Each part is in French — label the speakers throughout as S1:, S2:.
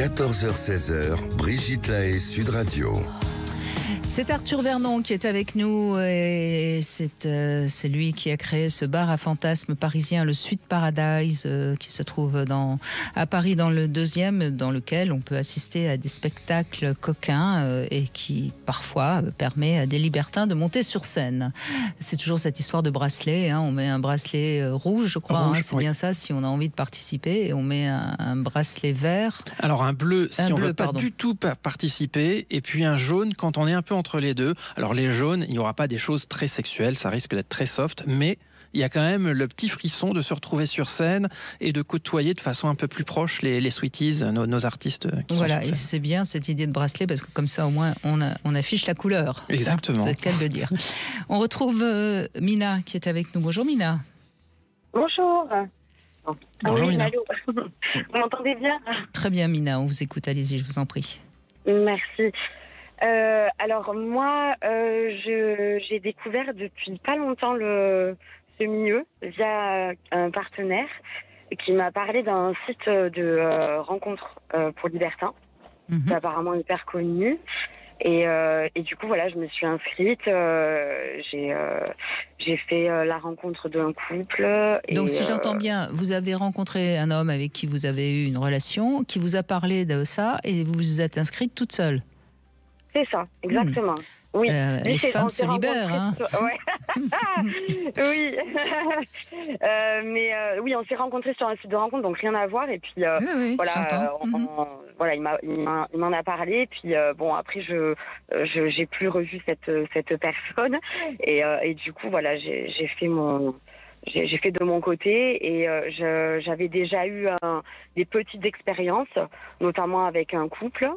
S1: 14h-16h, Brigitte Lahaie, Sud Radio.
S2: C'est Arthur Vernon qui est avec nous et c'est lui qui a créé ce bar à fantasmes parisien, le Sweet Paradise, qui se trouve à Paris dans le 2e, dans lequel on peut assister à des spectacles coquins et qui parfois permet à des libertins de monter sur scène. C'est toujours cette histoire de bracelet, on met un bracelet rouge, je crois, c'est bien ça, si on a envie de participer, et on met un bracelet vert.
S3: Alors un bleu si on ne veut pas du tout participer, et puis un jaune quand on est un peu entre les deux. Alors les jaunes, il n'y aura pas des choses très sexuelles, ça risque d'être très soft, mais il y a quand même le petit frisson de se retrouver sur scène et de côtoyer de façon un peu plus proche les sweeties, nos artistes qui sont sur scène. Et
S2: c'est bien cette idée de bracelet, parce que comme ça au moins on affiche la couleur.
S3: Exactement.
S2: C'est le cas de le dire. On retrouve Mina qui est avec nous. Bonjour Mina.
S4: Bonjour.
S3: Bonjour Mina.
S4: Vous m'entendez bien?
S2: Très bien Mina, on vous écoute, allez-y, je vous en prie.
S4: Merci. Alors moi, j'ai découvert depuis pas longtemps ce milieu via un partenaire qui m'a parlé d'un site de rencontres pour libertins, qui est apparemment hyper connu. Et du coup, voilà, je me suis inscrite. J'ai fait la rencontre d'un couple.
S2: Donc, si j'entends bien, vous avez rencontré un homme avec qui vous avez eu une relation, qui vous a parlé de ça, et vous vous êtes inscrite toute seule.
S4: C'est ça, exactement. Oui.
S2: Les femmes se libèrent. Hein.
S4: Ouais. Oui. Mais oui, on s'est rencontrés sur un site de rencontre, donc rien à voir. Et puis voilà, voilà, il m'en a parlé. Puis bon, après, j'ai plus revu cette personne. Et du coup, voilà, j'ai fait de mon côté, et j'avais déjà eu des petites expériences, notamment avec un couple.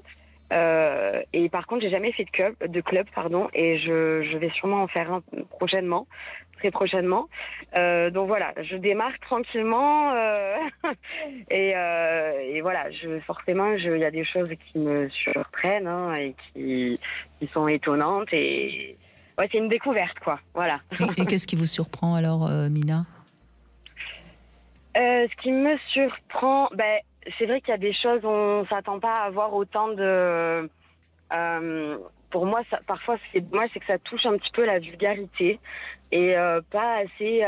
S4: Et par contre, j'ai jamais fait de club, et je vais sûrement en faire un prochainement, très prochainement. Donc voilà, je démarre tranquillement, et voilà, forcément, il y a des choses qui me surprennent, et qui sont étonnantes, et ouais, c'est une découverte, quoi. Voilà.
S2: Et qu'est-ce qui vous surprend alors, Mina?
S4: Ce qui me surprend, c'est vrai qu'il y a des choses, on s'attend pas à avoir autant de... pour moi, parfois, ce qui est dommage, c'est que ça touche un petit peu la vulgarité, et pas assez...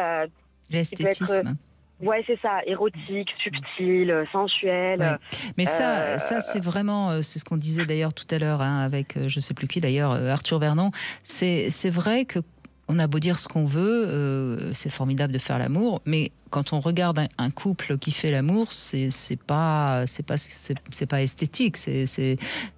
S2: l'esthétisme.
S4: Ouais, c'est ça, érotique, subtil, sensuel.
S2: Ouais. Mais ça c'est vraiment, c'est ce qu'on disait d'ailleurs tout à l'heure, avec je sais plus qui d'ailleurs, Arthur Vernon. C'est vrai que on a beau dire ce qu'on veut, c'est formidable de faire l'amour, mais quand on regarde un couple qui fait l'amour, c'est pas esthétique.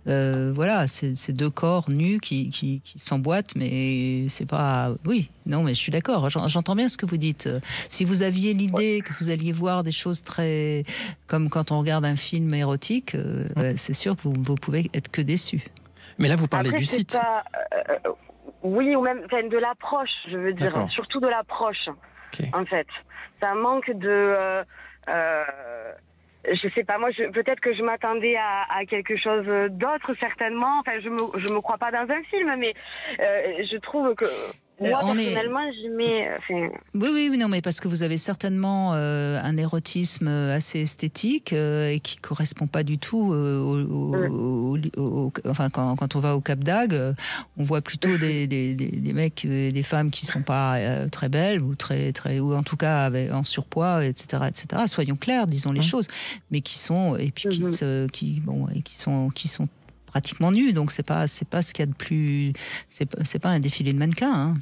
S2: Voilà, c'est deux corps nus qui s'emboîtent, mais c'est pas. Oui, non, mais je suis d'accord. J'entends bien ce que vous dites. Si vous aviez l'idée que vous alliez voir des choses très comme quand on regarde un film érotique, c'est sûr que vous pouvez être que déçu.
S3: Mais là, vous parlez du site.
S4: Oui, ou même de l'approche, je veux dire, surtout de l'approche, en fait. Ça manque de... je sais pas, moi, peut-être que je m'attendais à quelque chose d'autre, certainement. Enfin, je me crois pas dans un film, mais je trouve que... Moi, personnellement, j'y mets...
S2: Oui, non, mais parce que vous avez certainement un érotisme assez esthétique et qui correspond pas du tout enfin, quand on va au Cap d'Agde, on voit plutôt des mecs et des femmes qui sont pas très belles ou ou en tout cas en surpoids, etc. Soyons clairs, disons les choses, mais qui sont et puis qui sont pratiquement nus, donc c'est pas ce qu'il y a de plus, c'est pas un défilé de mannequins.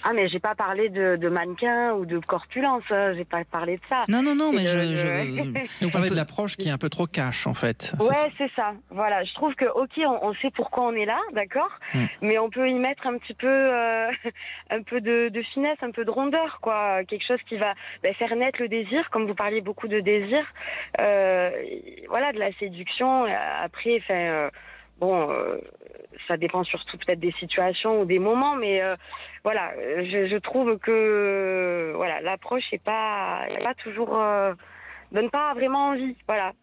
S4: Ah, mais j'ai pas parlé de mannequin ou de corpulence, j'ai pas parlé de ça.
S2: Non, mais
S3: vous parlez de l'approche qui est un peu trop cash, en fait.
S4: Ouais, c'est ça. Voilà, je trouve que, ok, on sait pourquoi on est là, d'accord, mais on peut y mettre un petit peu, un peu de finesse, un peu de rondeur, quoi. Quelque chose qui va faire naître le désir, comme vous parliez beaucoup de désir. Voilà, de la séduction. Après, ça dépend surtout peut-être des situations ou des moments, mais voilà, je trouve que voilà, l'approche n'est pas toujours donne pas vraiment envie, voilà.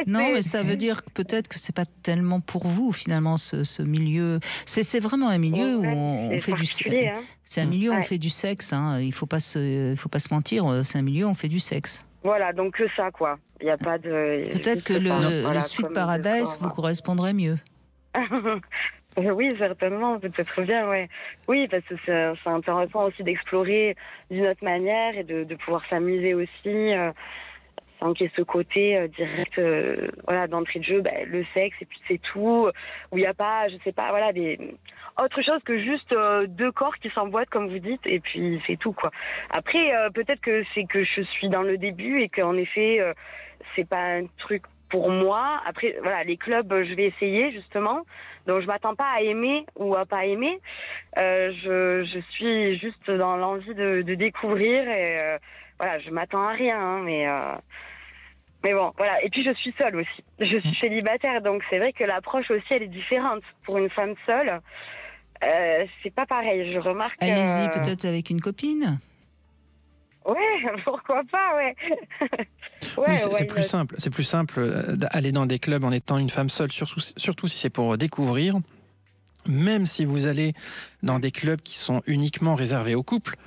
S2: Non, mais ça veut dire peut-être que c'est pas tellement pour vous finalement ce milieu. C'est vraiment un milieu où on fait du sexe. C'est un milieu où on fait du sexe. Il faut pas se mentir. C'est un milieu où on fait du sexe.
S4: Voilà, donc que ça, quoi. Il n'y a pas de...
S2: Peut-être que le Sweet Paradise vous correspondrait mieux.
S4: Oui, certainement, peut-être bien, ouais. Oui, parce que c'est intéressant aussi d'explorer d'une autre manière et de pouvoir s'amuser aussi, sans qu'il y ait ce côté direct, d'entrée de jeu, le sexe, et puis c'est tout, où il n'y a pas, je sais pas, autre chose que juste deux corps qui s'emboîtent, comme vous dites, et puis c'est tout, quoi. Après, peut-être que c'est que je suis dans le début et qu'en effet, c'est pas un truc pour moi. Après, voilà, les clubs, je vais essayer, justement. Donc, je m'attends pas à aimer ou à pas aimer. Je suis juste dans l'envie de découvrir et je m'attends à rien, hein, mais bon, voilà. Et puis, je suis seule aussi. Je suis célibataire, donc c'est vrai que l'approche aussi, elle est différente. Pour une femme seule, c'est pas pareil. Je remarque...
S2: Allez-y, peut-être avec une copine.
S4: Ouais, pourquoi pas, ouais.
S3: Oui, c'est plus simple. C'est plus simple d'aller dans des clubs en étant une femme seule, surtout si c'est pour découvrir. Même si vous allez dans des clubs qui sont uniquement réservés aux couples,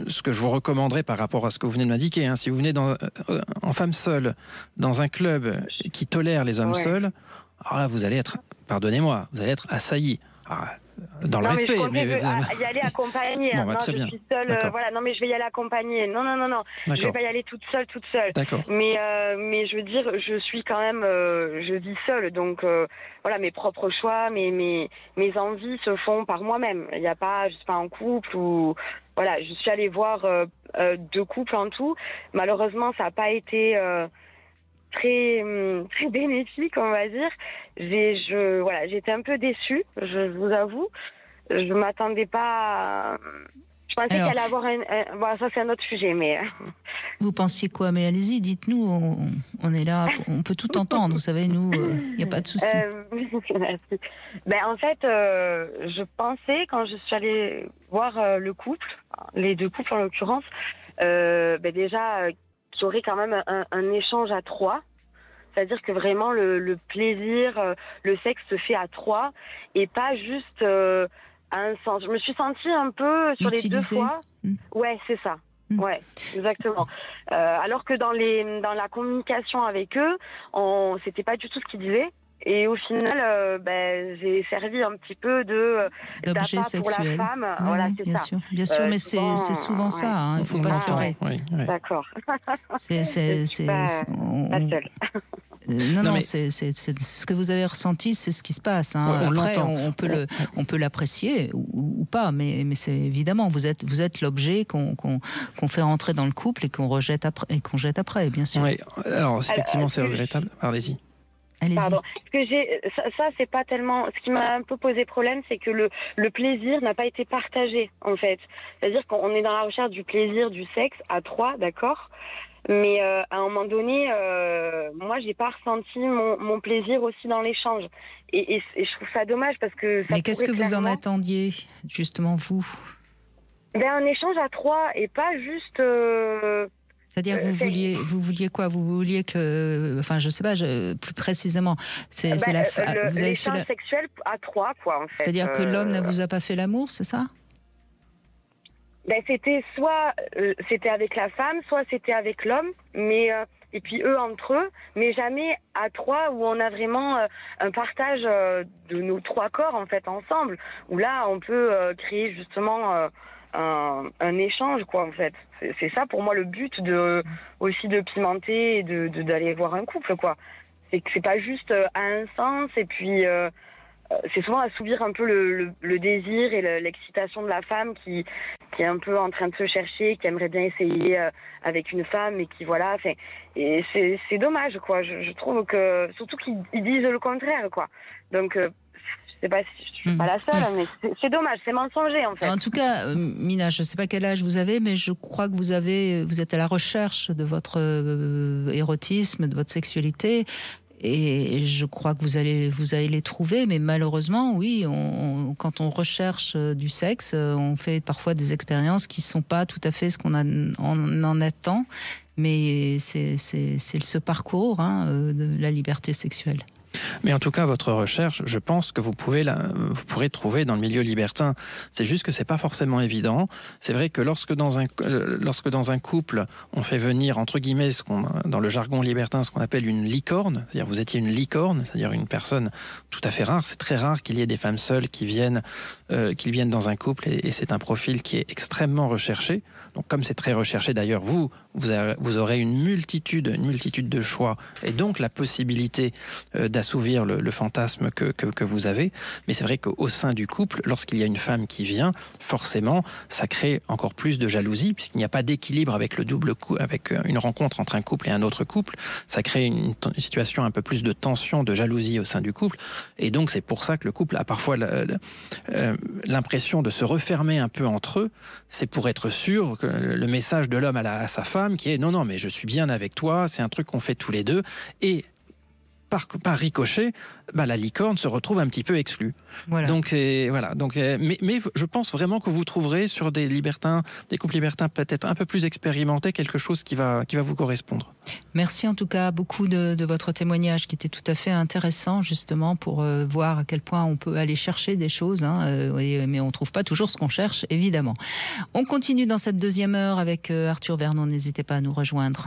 S3: ce que je vous recommanderais par rapport à ce que vous venez de m'indiquer, hein, si vous venez en femme seule dans un club qui tolère les hommes seuls, alors là, vous allez être, pardonnez-moi, vous allez être assailli. Dans le respect,
S4: mais y aller accompagnée.
S3: Bon,
S4: non,
S3: très
S4: je
S3: bien.
S4: suis seule. Non, mais je vais y aller accompagnée. Non. Je vais pas y aller toute seule.
S3: D'accord.
S4: Mais je veux dire, je suis quand même, je vis seule, donc mes propres choix, mes envies se font par moi-même. Je suis pas en couple ou je suis allée voir 2 couples en tout. Malheureusement, ça n'a pas été très bénéfique, on va dire. J'étais un peu déçue, je vous avoue. Je m'attendais pas à... Je pensais qu'il allait avoir ça c'est un autre sujet, mais...
S2: Vous pensiez quoi? Mais allez-y, dites-nous, on est là, on peut tout entendre, vous savez, nous, il n'y a pas de souci.
S4: Merci. En fait, je pensais, quand je suis allée voir le couple, les 2 couples en l'occurrence, déjà... qu'il y aurait quand même un échange à 3. C'est-à-dire que vraiment le plaisir, le sexe se fait à 3 et pas juste à un sens. Je me suis sentie un peu sur les 2 fois. Ouais, c'est ça. Ouais, exactement. Alors que dans la communication avec eux, c'était pas du tout ce qu'ils disaient. Et au final, j'ai servi un petit peu
S2: d'objet
S4: sexuel pour la femme.
S2: Oui,
S4: voilà, c'est
S2: bien
S4: ça.
S2: sûr, bien sûr, mais c'est souvent ça. Il ne faut pas se leurrer.
S4: D'accord.
S2: C'est
S4: pas seule.
S2: Non, mais c'est ce que vous avez ressenti, c'est ce qui se passe. Hein. Après, on peut l'apprécier ou pas, mais c'est évidemment, vous êtes l'objet qu'on fait rentrer dans le couple et qu'on rejette après, et qu'on jette après, bien sûr.
S3: Oui. Alors effectivement, c'est regrettable. Allez-y.
S4: Pardon. Ça, c'est pas tellement. Ce qui m'a un peu posé problème, c'est que le plaisir n'a pas été partagé, en fait. C'est-à-dire qu'on est dans la recherche du plaisir, du sexe à 3, d'accord. Mais à un moment donné, moi, j'ai pas ressenti mon plaisir aussi dans l'échange. Et je trouve ça dommage parce que.
S2: Mais qu'est-ce que vous en attendiez, justement, vous?
S4: Un échange à 3 et pas juste.
S2: C'est-à-dire vous vouliez quoi? Vous vouliez que, enfin, je sais pas, plus précisément, c'est vous avez
S4: l'échange sexuel à 3, quoi, en fait.
S2: C'est-à-dire que l'homme ne vous a pas fait l'amour, c'est ça?
S4: C'était soit c'était avec la femme, soit c'était avec l'homme, mais et puis eux entre eux, mais jamais à 3 où on a vraiment un partage de nos 3 corps en fait ensemble, où là on peut créer justement un échange, quoi, en fait. C'est ça pour moi le but aussi de pimenter et d'aller voir un couple, quoi. C'est que c'est pas juste à un sens et puis c'est souvent assouvir un peu le désir et l'excitation de la femme qui est un peu en train de se chercher, qui aimerait bien essayer avec une femme et qui voilà. Et c'est dommage, quoi. Je trouve que surtout qu'ils disent le contraire, quoi. Donc je sais pas si je suis pas la seule, mais c'est dommage, c'est mensonger en fait.
S2: En tout cas, Mina, je ne sais pas quel âge vous avez, mais je crois que vous êtes à la recherche de votre érotisme, de votre sexualité. Et je crois que vous allez les trouver, mais malheureusement, oui, quand on recherche du sexe, on fait parfois des expériences qui ne sont pas tout à fait ce qu'on en attend, mais c'est ce parcours de la liberté sexuelle.
S3: Mais en tout cas, votre recherche, je pense que vous pourrez trouver dans le milieu libertin. C'est juste que c'est pas forcément évident. C'est vrai que lorsque dans un couple, on fait venir, entre guillemets, dans le jargon libertin, ce qu'on appelle une licorne, c'est-à-dire vous étiez une licorne, c'est-à-dire une personne tout à fait rare. C'est très rare qu'il y ait des femmes seules qui viennent dans un couple, et c'est un profil qui est extrêmement recherché. Donc comme c'est très recherché d'ailleurs, vous aurez une multitude de choix, et donc la possibilité d'assouvir le fantasme que vous avez. Mais c'est vrai qu'au sein du couple, lorsqu'il y a une femme qui vient, forcément, ça crée encore plus de jalousie, puisqu'il n'y a pas d'équilibre avec avec une rencontre entre un couple et un autre couple. Ça crée une situation un peu plus de tension, de jalousie au sein du couple. Et donc c'est pour ça que le couple a parfois l'impression de se refermer un peu entre eux. C'est pour être sûr que le message de l'homme à sa femme qui est non, mais je suis bien avec toi, c'est un truc qu'on fait tous les deux. Et par ricochet, la licorne se retrouve un petit peu exclue. Voilà. Donc, mais je pense vraiment que vous trouverez sur des couples libertins peut-être un peu plus expérimentés, quelque chose qui va vous correspondre.
S2: Merci en tout cas beaucoup de votre témoignage qui était tout à fait intéressant, justement pour voir à quel point on peut aller chercher des choses, mais on ne trouve pas toujours ce qu'on cherche, évidemment. On continue dans cette deuxième heure avec Arthur Vernon, n'hésitez pas à nous rejoindre.